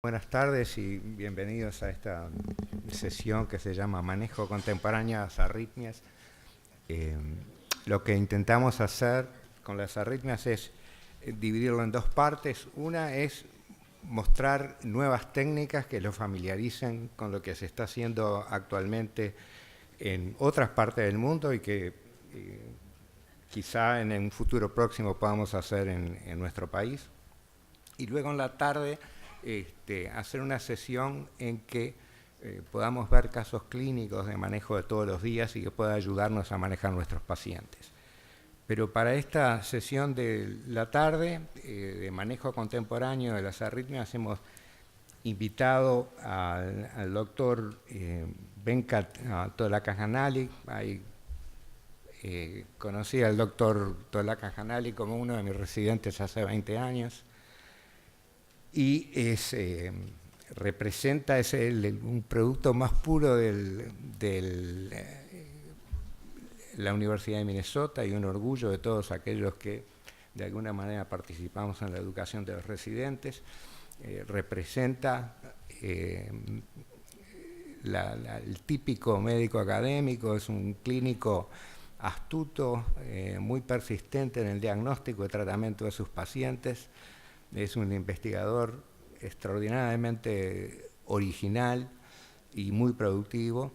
Buenas tardes y bienvenidos a esta sesión que se llama Manejo contemporáneo de las arritmias. Lo que intentamos hacer con las arritmias es dividirlo en dos partes. Una es mostrar nuevas técnicas que lo familiaricen con lo que se está haciendo actualmente en otras partes del mundo y que quizá en un futuro próximo podamos hacer en nuestro país. Y luego en la tarde hacer una sesión en que podamos ver casos clínicos de manejo de todos los días y que pueda ayudarnos a manejar nuestros pacientes. Pero para esta sesión de la tarde, de manejo contemporáneo de las arritmias, hemos invitado al doctor Venkat Tholakanahalli. Conocí al doctor Tholakanahalli como uno de mis residentes hace 20 años. Y representa un producto más puro de la Universidad de Minnesota y un orgullo de todos aquellos que de alguna manera participamos en la educación de los residentes. Representa el típico médico académico, es un clínico astuto, muy persistente en el diagnóstico y tratamiento de sus pacientes. Es un investigador extraordinariamente original y muy productivo,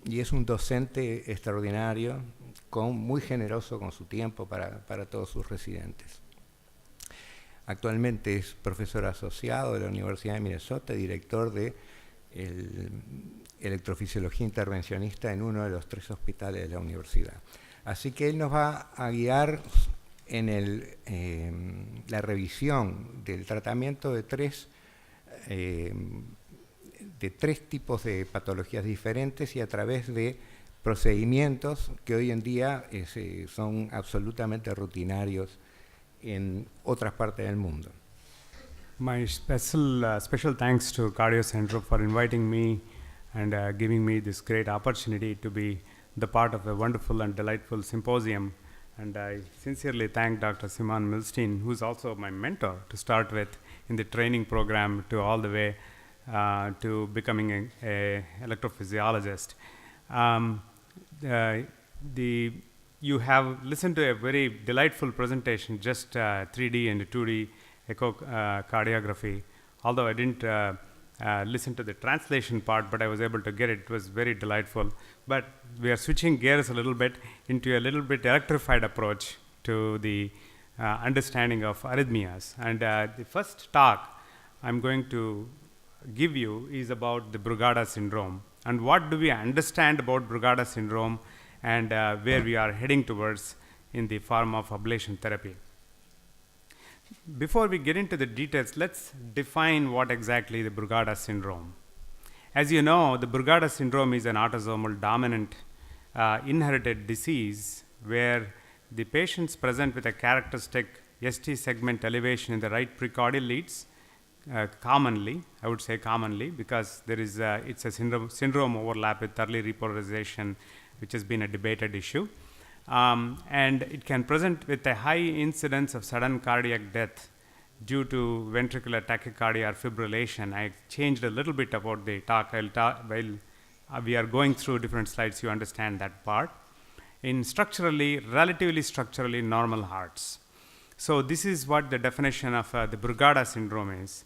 y es un docente extraordinario, muy generoso con su tiempo para todos sus residentes. Actualmente es profesor asociado de la Universidad de Minnesota, director de electrofisiología intervencionista en uno de los 3 hospitales de la universidad. Así que él nos va a guiar en la revisión del tratamiento de tres tipos de patologías diferentes y a través de procedimientos que hoy en día son absolutamente rutinarios en otras partes del mundo. My special thanks to Cardiocentro for inviting me and giving me this great opportunity to be the part of a wonderful and delightful symposium. And I sincerely thank Dr. Simon Milstein, who's also my mentor to start with in the training program to all the way to becoming a electrophysiologist. You have listened to a very delightful presentation, just 3D and 2D echocardiography. Although I didn't listen to the translation part, but I was able to get it. It was very delightful. But we are switching gears a little bit into a little bit electrified approach to the understanding of arrhythmias. And the first talk I'm going to give you is about the Brugada syndrome. And what do we understand about Brugada syndrome and where we are heading towards in the form of ablation therapy. Before we get into the details, let's define what exactly the Brugada syndrome. As you know, the Brugada syndrome is an autosomal dominant inherited disease where the patients present with a characteristic ST segment elevation in the right precordial leads, commonly, I would say commonly, because there is it's a syndrome overlap with early repolarization, which has been a debated issue. And it can present with a high incidence of sudden cardiac death due to ventricular tachycardia or fibrillation. I changed a little bit about the talk. While we are going through different slides, you understand that part. In relatively structurally normal hearts. So this is what the definition of the Brugada syndrome is.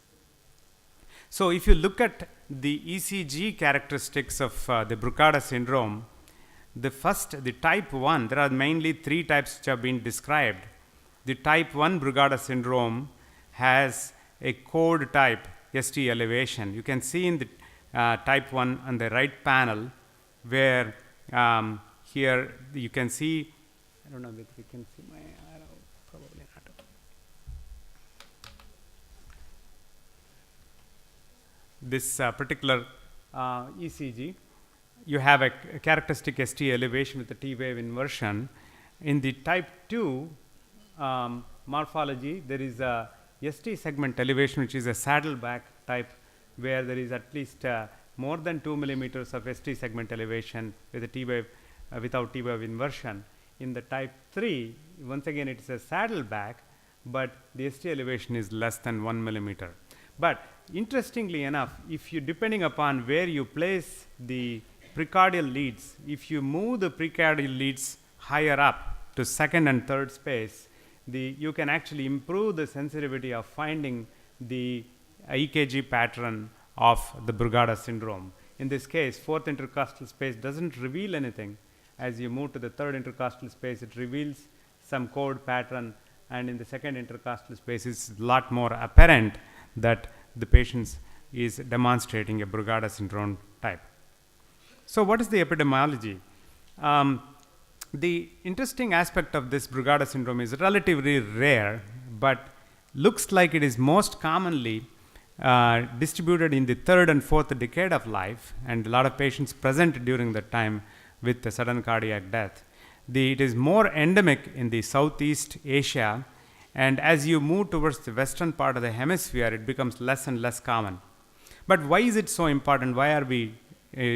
So if you look at the ECG characteristics of the Brugada syndrome, the type 1, there are mainly 3 types which have been described. The type 1 Brugada syndrome has a chord type ST elevation. You can see in the type 1 on the right panel where here you can see, I don't know if you can see my arrow, probably not. This particular ECG, you have a characteristic ST elevation with a T-wave inversion. In the type 2 morphology, there is a ST segment elevation, which is a saddleback type, where there is at least more than 2 millimeters of ST segment elevation with a T-wave, without T-wave inversion. In the type 3, once again, it is a saddleback, but the ST elevation is less than 1 millimeter. But interestingly enough, if you, depending upon where you place the precardial leads, if you move the precardial leads higher up to second and third space, you can actually improve the sensitivity of finding the EKG pattern of the Brugada syndrome. In this case, fourth intercostal space doesn't reveal anything. As you move to the third intercostal space, it reveals some chord pattern, and in the second intercostal space, it's a lot more apparent that the patient is demonstrating a Brugada syndrome type. So what is the epidemiology? The interesting aspect of this Brugada syndrome is relatively rare, but looks like it is most commonly distributed in the third and fourth decade of life, and a lot of patients present during that time with a sudden cardiac death. It is more endemic in the Southeast Asia, and as you move towards the western part of the hemisphere, it becomes less and less common. But why is it so important? Why are we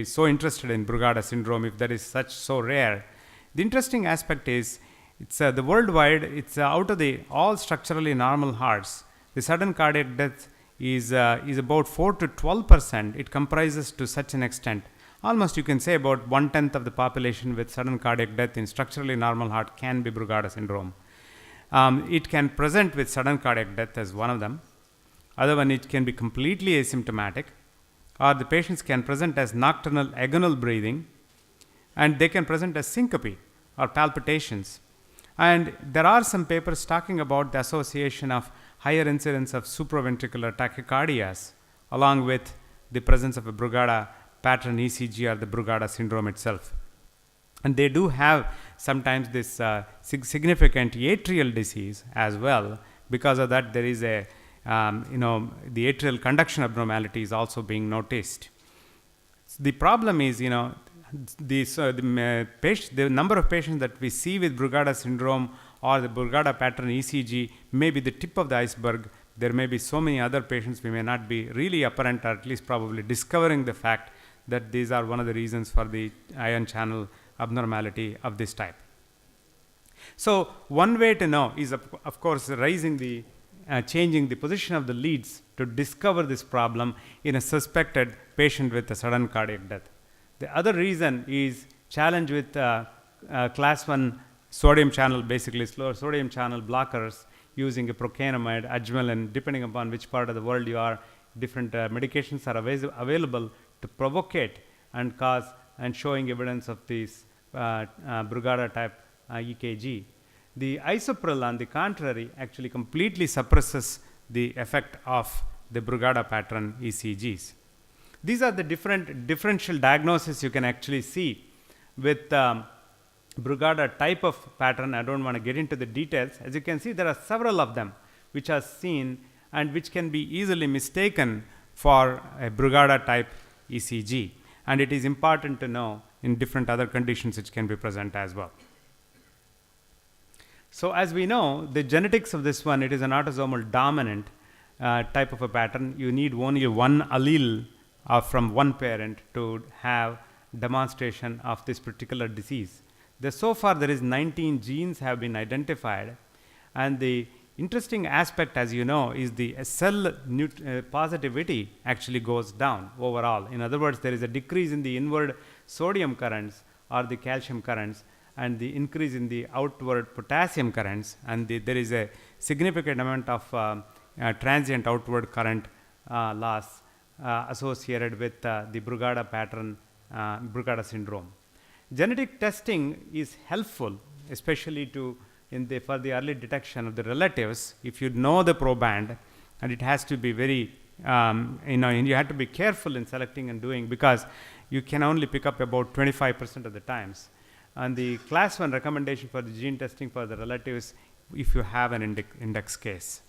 so interested in Brugada syndrome if that is so rare? The interesting aspect is, it's the worldwide, it's out of the all structurally normal hearts, the sudden cardiac death is about 4 to 12%. It comprises to such an extent. Almost you can say about 1/10 of the population with sudden cardiac death in structurally normal heart can be Brugada syndrome. It can present with sudden cardiac death as one of them. Other one, it can be completely asymptomatic, or the patients can present as nocturnal agonal breathing, and they can present as syncope or palpitations. And there are some papers talking about the association of higher incidence of supraventricular tachycardias along with the presence of a Brugada pattern ECG or the Brugada syndrome itself. And they do have sometimes this significant atrial disease as well. Because of that, there is the atrial conduction abnormality is also being noticed. The problem is, the number of patients that we see with Brugada syndrome or the Brugada pattern ECG may be the tip of the iceberg. There may be so many other patients we may not be really apparent, or at least probably discovering the fact that these are one of the reasons for the ion channel abnormality of this type. So one way to know is, of course, changing the position of the leads to discover this problem in a suspected patient with a sudden cardiac death. The other reason is challenge with class 1 sodium channel, basically sodium channel blockers using a procainamide, ajmelin, depending upon which part of the world you are. Different medications are available to provocate and cause and showing evidence of this Brugada type EKG. The isopril, on the contrary, actually completely suppresses the effect of the Brugada pattern ECGs. These are the different differential diagnoses you can actually see with Brugada type of pattern. I don't want to get into the details. As you can see, there are several of them which are seen and which can be easily mistaken for a Brugada type ECG. And it is important to know in different other conditions which can be present as well. So as we know, the genetics of this one, it is an autosomal dominant type of a pattern. You need only one allele from one parent to have demonstration of this particular disease. So far there is 19 genes have been identified, and the interesting aspect, as you know, is the cell positivity actually goes down overall. In other words, there is a decrease in the inward sodium currents or the calcium currents, and the increase in the outward potassium currents, and there is a significant amount of transient outward current loss associated with the Brugada pattern, Brugada syndrome. Genetic testing is helpful, especially for the early detection of the relatives. If you know the proband, and it has to be very, and you have to be careful in selecting and doing, because you can only pick up about 25% of the times. And the class 1 recommendation for the gene testing for the relatives, if you have an index case.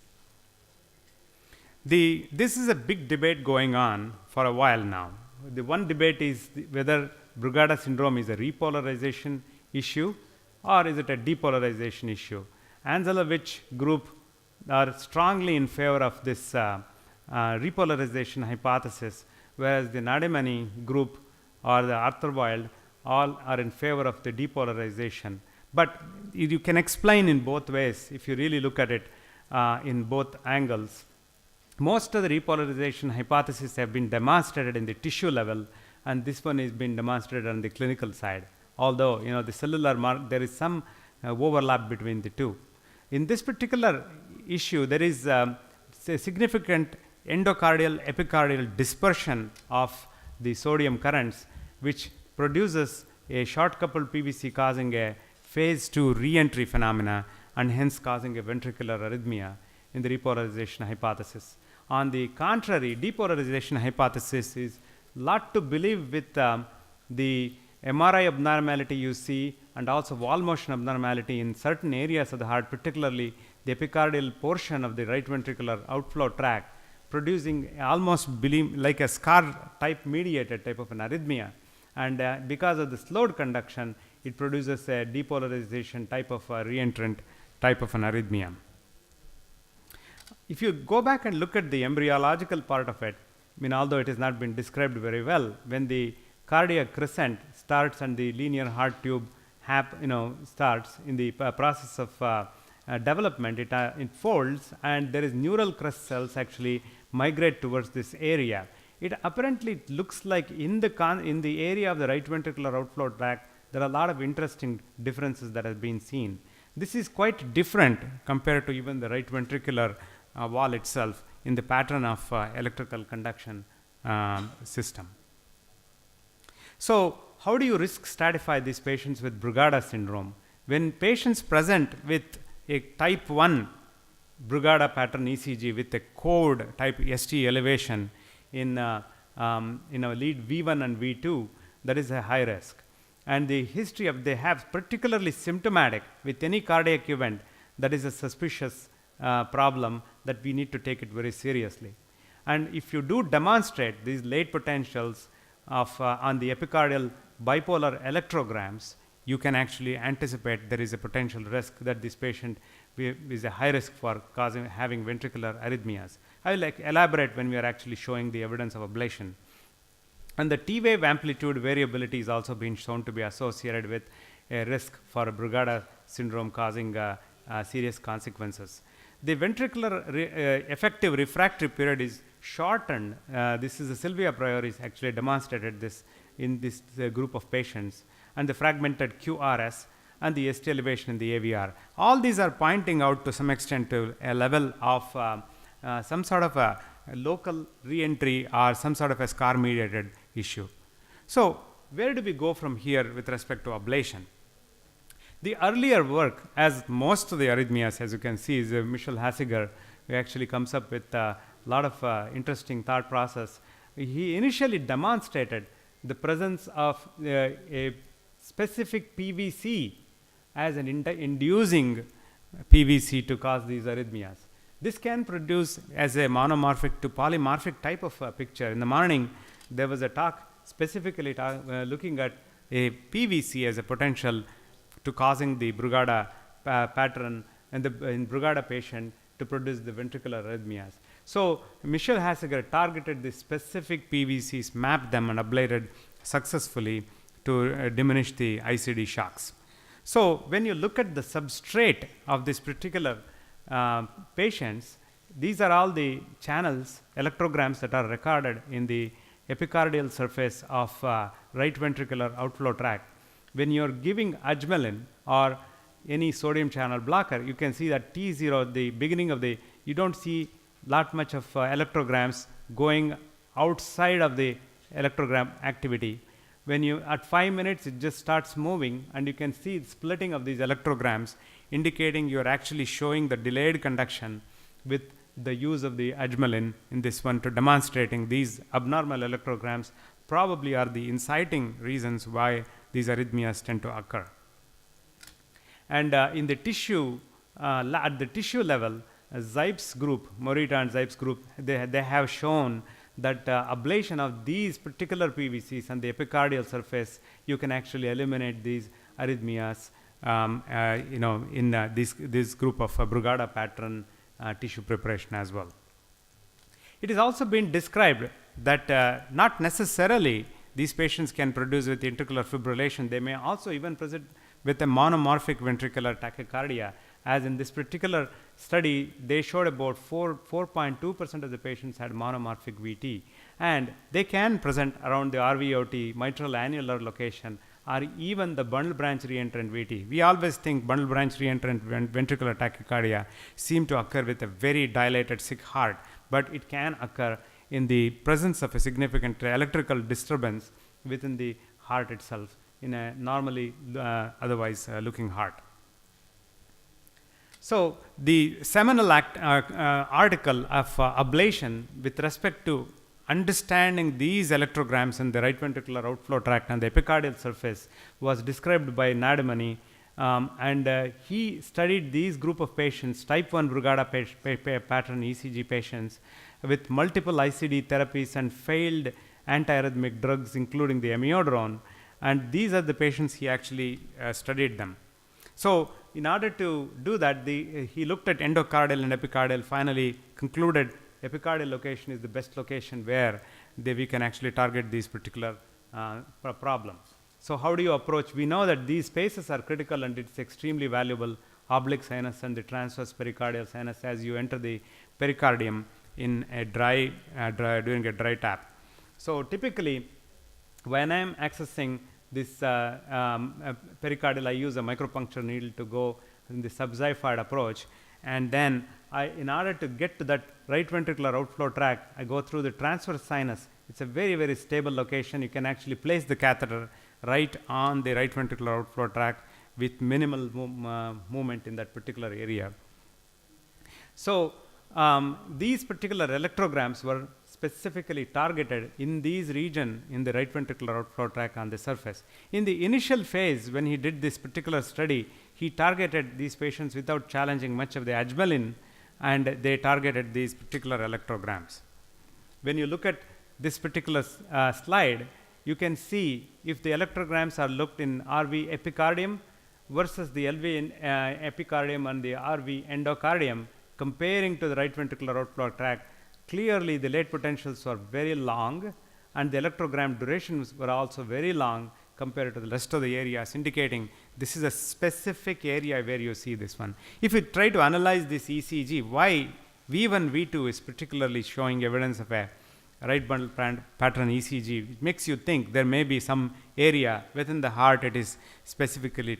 This is a big debate going on for a while now. The one debate is whether Brugada syndrome is a repolarization issue or is it a depolarization issue. Anzelovich group are strongly in favor of this repolarization hypothesis, whereas the Nademani group or the Arthur Wild all are in favor of the depolarization. But you can explain in both ways if you really look at it in both angles. Most of the repolarization hypotheses have been demonstrated in the tissue level, and this one is being demonstrated on the clinical side. Although, the cellular there is some overlap between the two. In this particular issue, there is a significant endocardial epicardial dispersion of the sodium currents, which produces a short coupled PVC causing a phase 2 re-entry phenomena and hence causing a ventricular arrhythmia in the repolarization hypothesis. On the contrary, depolarization hypothesis is lot to believe with the MRI abnormality you see and also wall motion abnormality in certain areas of the heart, particularly the epicardial portion of the right ventricular outflow tract, producing almost like a scar type mediated type of an arrhythmia. And because of the slowed conduction, it produces a depolarization type of a reentrant type of an arrhythmia. If you go back and look at the embryological part of it, although it has not been described very well, when the cardiac crescent starts and the linear heart tube starts in the process of development, it folds, and there is neural crest cells actually migrate towards this area. It apparently looks like in the area of the right ventricular outflow tract, there are a lot of interesting differences that have been seen. This is quite different compared to even the right ventricular wall itself in the pattern of electrical conduction system. So, how do you risk stratify these patients with Brugada syndrome? When patients present with a type 1 Brugada pattern ECG with a code type ST elevation in lead V1 and V2, that is a high risk. And the history of they have particularly symptomatic with any cardiac event, that is a suspicious problem that we need to take it very seriously. And if you do demonstrate these late potentials of on the epicardial bipolar electrograms, you can actually anticipate there is a potential risk that this patient is a high risk for having ventricular arrhythmias. I will elaborate when we are actually showing the evidence of ablation. And the T-wave amplitude variability is also being shown to be associated with a risk for Brugada syndrome causing serious consequences. The ventricular effective refractory period is shortened. This is Sylvia Prioris actually demonstrated this in this group of patients, and the fragmented QRS and the ST elevation in the AVR. All these are pointing out to some extent to a level of some sort of a local re-entry or some sort of a scar mediated issue. So, where do we go from here with respect to ablation? The earlier work, as most of the arrhythmias, as you can see, is Michel Hassiger, who actually comes up with a lot of interesting thought process. He initially demonstrated the presence of a specific PVC as an inducing PVC to cause these arrhythmias. This can produce as a monomorphic to polymorphic type of picture. In the morning, there was a talk specifically looking at a PVC as a potential to causing the Brugada pattern and in Brugada patient to produce the ventricular arrhythmias. So, Michel Hassiger targeted the specific PVCs, mapped them and ablated successfully to diminish the ICD shocks. So, when you look at the substrate of this particular patients, these are all the channels, electrograms that are recorded in the epicardial surface of right ventricular outflow tract. When you are giving ajmelin or any sodium channel blocker, you can see that T0, the beginning of the, you don't see lot much of electrograms going outside of the electrogram activity. When you, at 5 minutes, it just starts moving, and you can see the splitting of these electrograms, indicating you are actually showing the delayed conduction with the use of the ajmelin in this one to demonstrating these abnormal electrograms probably are the inciting reasons why these arrhythmias tend to occur. And in the tissue, at the tissue level, Zipes group, Morita and Zipes group, they have shown that ablation of these particular PVCs on the epicardial surface, you can actually eliminate these arrhythmias, in this group of Brugada pattern tissue preparation as well. It is also been described that not necessarily these patients can produce with ventricular fibrillation. They may also even present with a monomorphic ventricular tachycardia, as in this particular study, they showed about 4.2% of the patients had monomorphic VT, and they can present around the RVOT, mitral annular location, or even the bundle branch reentrant VT. We always think bundle branch reentrant ventricular tachycardia seem to occur with a very dilated sick heart, but it can occur in the presence of a significant electrical disturbance within the heart itself in a normally otherwise looking heart. So the seminal article of ablation with respect to understanding these electrograms in the right ventricular outflow tract and the epicardial surface was described by Nadamani, and he studied these group of patients, type 1 Brugada pattern ECG patients with multiple ICD therapies and failed antiarrhythmic drugs including the amiodarone, and these are the patients he actually studied them. So in order to do that, he looked at endocardial and epicardial, finally concluded epicardial location is the best location where we can actually target these particular problems. So how do you approach? We know that these spaces are critical and it's extremely valuable, oblique sinus and the transverse pericardial sinus, as you enter the pericardium in a during a dry tap. So typically, when I am accessing this pericardial, I use a micropuncture needle to go in the subxiphoid approach, and then in order to get to that right ventricular outflow tract, I go through the transverse sinus. It's a very, very stable location. You can actually place the catheter right on the right ventricular outflow tract with minimal movement in that particular area. So these particular electrograms were specifically targeted in these region in the right ventricular outflow tract on the surface. In the initial phase, when he did this particular study, he targeted these patients without challenging much of the adrenaline, and they targeted these particular electrograms. When you look at this particular slide, you can see if the electrograms are looked in RV epicardium versus the LV epicardium and the RV endocardium, comparing to the right ventricular outflow tract, clearly the late potentials were very long, and the electrogram durations were also very long compared to the rest of the areas, indicating this is a specific area where you see this one. If you try to analyze this ECG, why V1, V2 is particularly showing evidence of a right bundle pattern ECG, it makes you think there may be some area within the heart it is specifically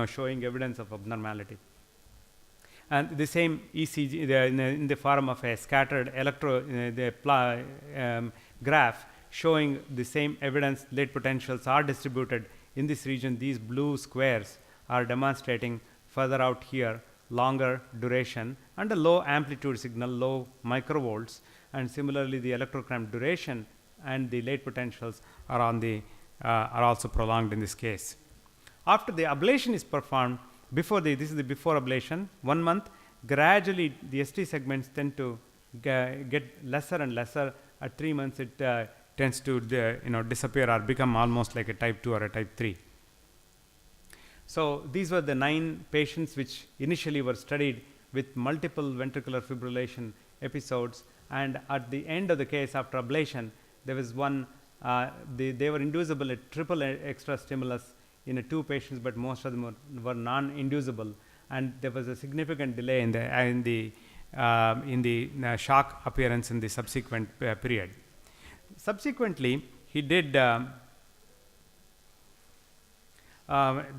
showing evidence of abnormality. And the same ECG in the form of a scattered graph showing the same evidence. Late potentials are distributed in this region. These blue squares are demonstrating further out here longer duration and a low amplitude signal, low microvolts, and similarly the electrogram duration and the late potentials are also prolonged in this case. After the ablation is performed, this is the before ablation, 1 month, gradually the ST segments tend to get lesser and lesser. At 3 months, it tends to disappear or become almost like a type 2 or a type 3. So these were the 9 patients which initially were studied with multiple ventricular fibrillation episodes, and at the end of the case after ablation, there was one, they were inducible at triple extra stimulus in 2 patients, but most of them were non-inducible, and there was a significant delay in the shock appearance in the subsequent period. Subsequently, he did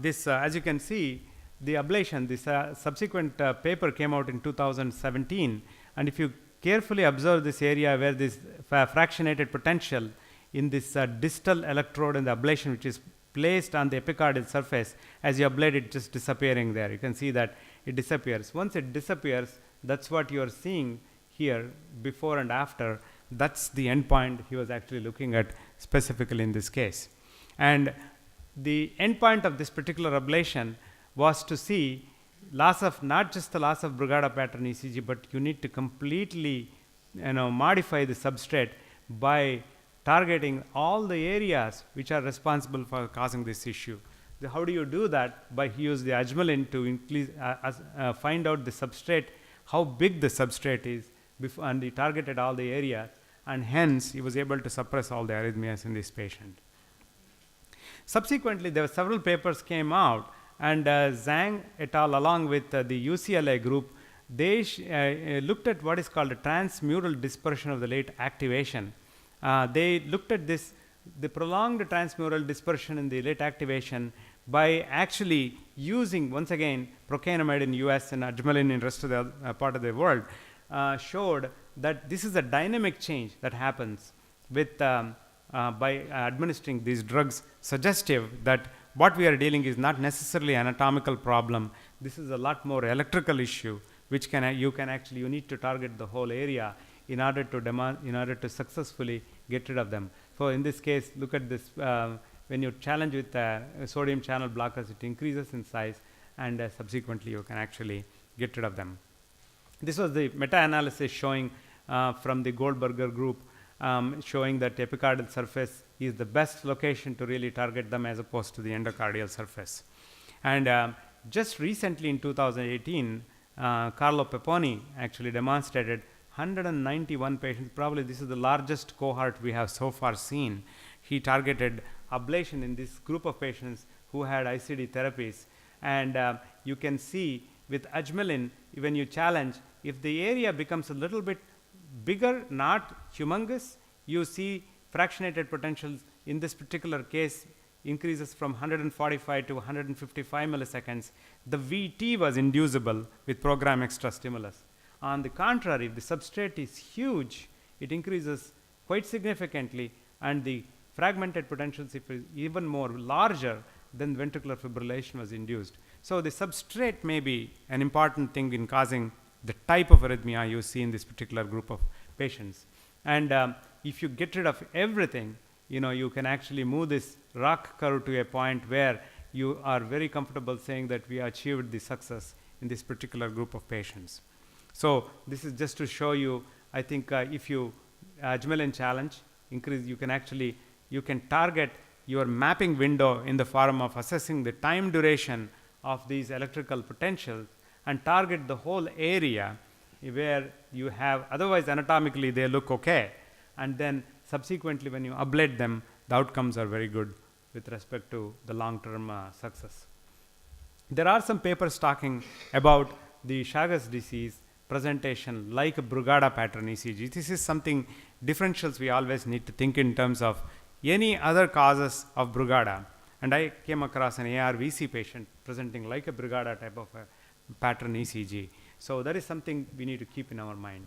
this, as you can see, the ablation. This subsequent paper came out in 2017, and if you carefully observe this area where this fractionated potential in this distal electrode in the ablation, which is placed on the epicardial surface, as you ablate it, just disappearing there. You can see that it disappears. Once it disappears, that's what you are seeing here, before and after. That's the endpoint he was actually looking at specifically in this case. And the endpoint of this particular ablation was to see loss of, not just the loss of Brugada pattern ECG, but you need to completely modify the substrate by targeting all the areas which are responsible for causing this issue. How do you do that? By he used the ajmalin to increase, find out the substrate, how big the substrate is, and he targeted all the areas, and hence he was able to suppress all the arrhythmias in this patient. Subsequently, there were several papers came out, And Zhang et al. Along with the UCLA group, they looked at what is called a transmural dispersion of the late activation. They looked at this, the prolonged transmural dispersion in the late activation by actually using, once again, procainamide in US and ajmalin in rest of the part of the world, showed that this is a dynamic change that happens with by administering these drugs, suggestive that what we are dealing is not necessarily anatomical problem. This is a lot more electrical issue, which you need to target the whole area in order to successfully get rid of them. So in this case, look at this. When you challenge with sodium channel blockers, it increases in size, and subsequently you can actually get rid of them. This was the meta-analysis showing from the Goldberger group, showing that epicardial surface is the best location to really target them as opposed to the endocardial surface. And just recently in 2018, Carlo Pepponi actually demonstrated 191 patients. Probably this is the largest cohort we have so far seen. He targeted ablation in this group of patients who had ICD therapies. And you can see with ajmalin, when you challenge, if the area becomes a little bit bigger, not humongous, you see fractionated potentials in this particular case increases from 145 to 155 milliseconds. The VT was inducible with program extra stimulus. On the contrary, if the substrate is huge, it increases quite significantly, and the fragmented potentials, if even more larger, then ventricular fibrillation was induced. So the substrate may be an important thing in causing the type of arrhythmia you see in this particular group of patients. And if you get rid of everything, you can actually move this rock curve to a point where you are very comfortable saying that we achieved the success in this particular group of patients. So this is just to show you, I think if you ajmalin challenge increase, you can target your mapping window in the form of assessing the time duration of these electrical potentials and target the whole area where you have, otherwise anatomically they look okay, and then subsequently when you ablate them, the outcomes are very good with respect to the long-term success. There are some papers talking about the Chagas disease presentation like a Brugada pattern ECG. This is something differentials we always need to think in terms of any other causes of Brugada. And I came across an ARVC patient presenting like a Brugada type of a pattern ECG. So that is something we need to keep in our mind.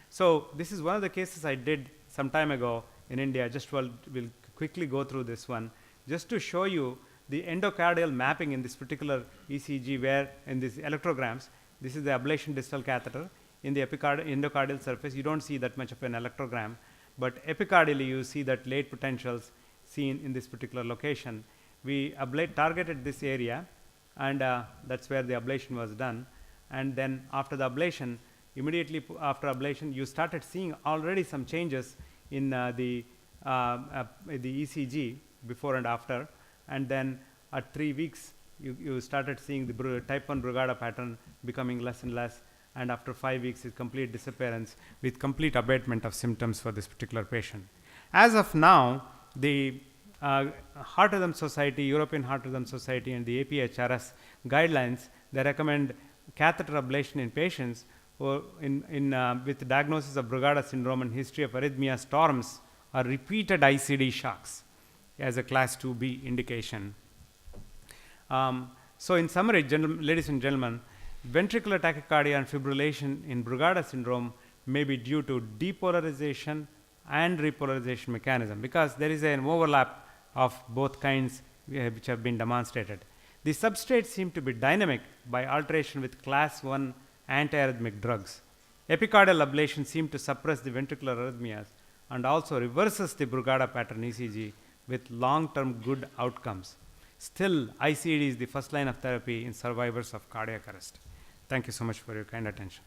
So this is one of the cases I did some time ago in India. We'll quickly go through this one just to show you the endocardial mapping in this particular ECG, where in these electrograms, this is the ablation distal catheter. In the endocardial surface, you don't see that much of an electrogram, but epicardially you see that late potentials seen in this particular location. We targeted this area, and that's where the ablation was done. And then after the ablation, immediately after ablation, you started seeing already some changes in the ECG before and after. And then at 3 weeks, you started seeing the type 1 Brugada pattern becoming less and less. And after 5 weeks, it's complete disappearance with complete abatement of symptoms for this particular patient. As of now, the Heart Rhythm Society, European Heart Rhythm Society, and the APHRS guidelines, they recommend catheter ablation in patients who with diagnosis of Brugada syndrome and history of arrhythmia storms or repeated ICD shocks as a class 2B indication. So in summary, ladies and gentlemen, ventricular tachycardia and fibrillation in Brugada syndrome may be due to depolarization and repolarization mechanism, because there is an overlap of both kinds which have been demonstrated. The substrates seem to be dynamic by alteration with class 1 antiarrhythmic drugs. Epicardial ablation seems to suppress the ventricular arrhythmias and also reverses the Brugada pattern ECG with long-term good outcomes. Still, ICD is the first line of therapy in survivors of cardiac arrest. Thank you so much for your kind attention.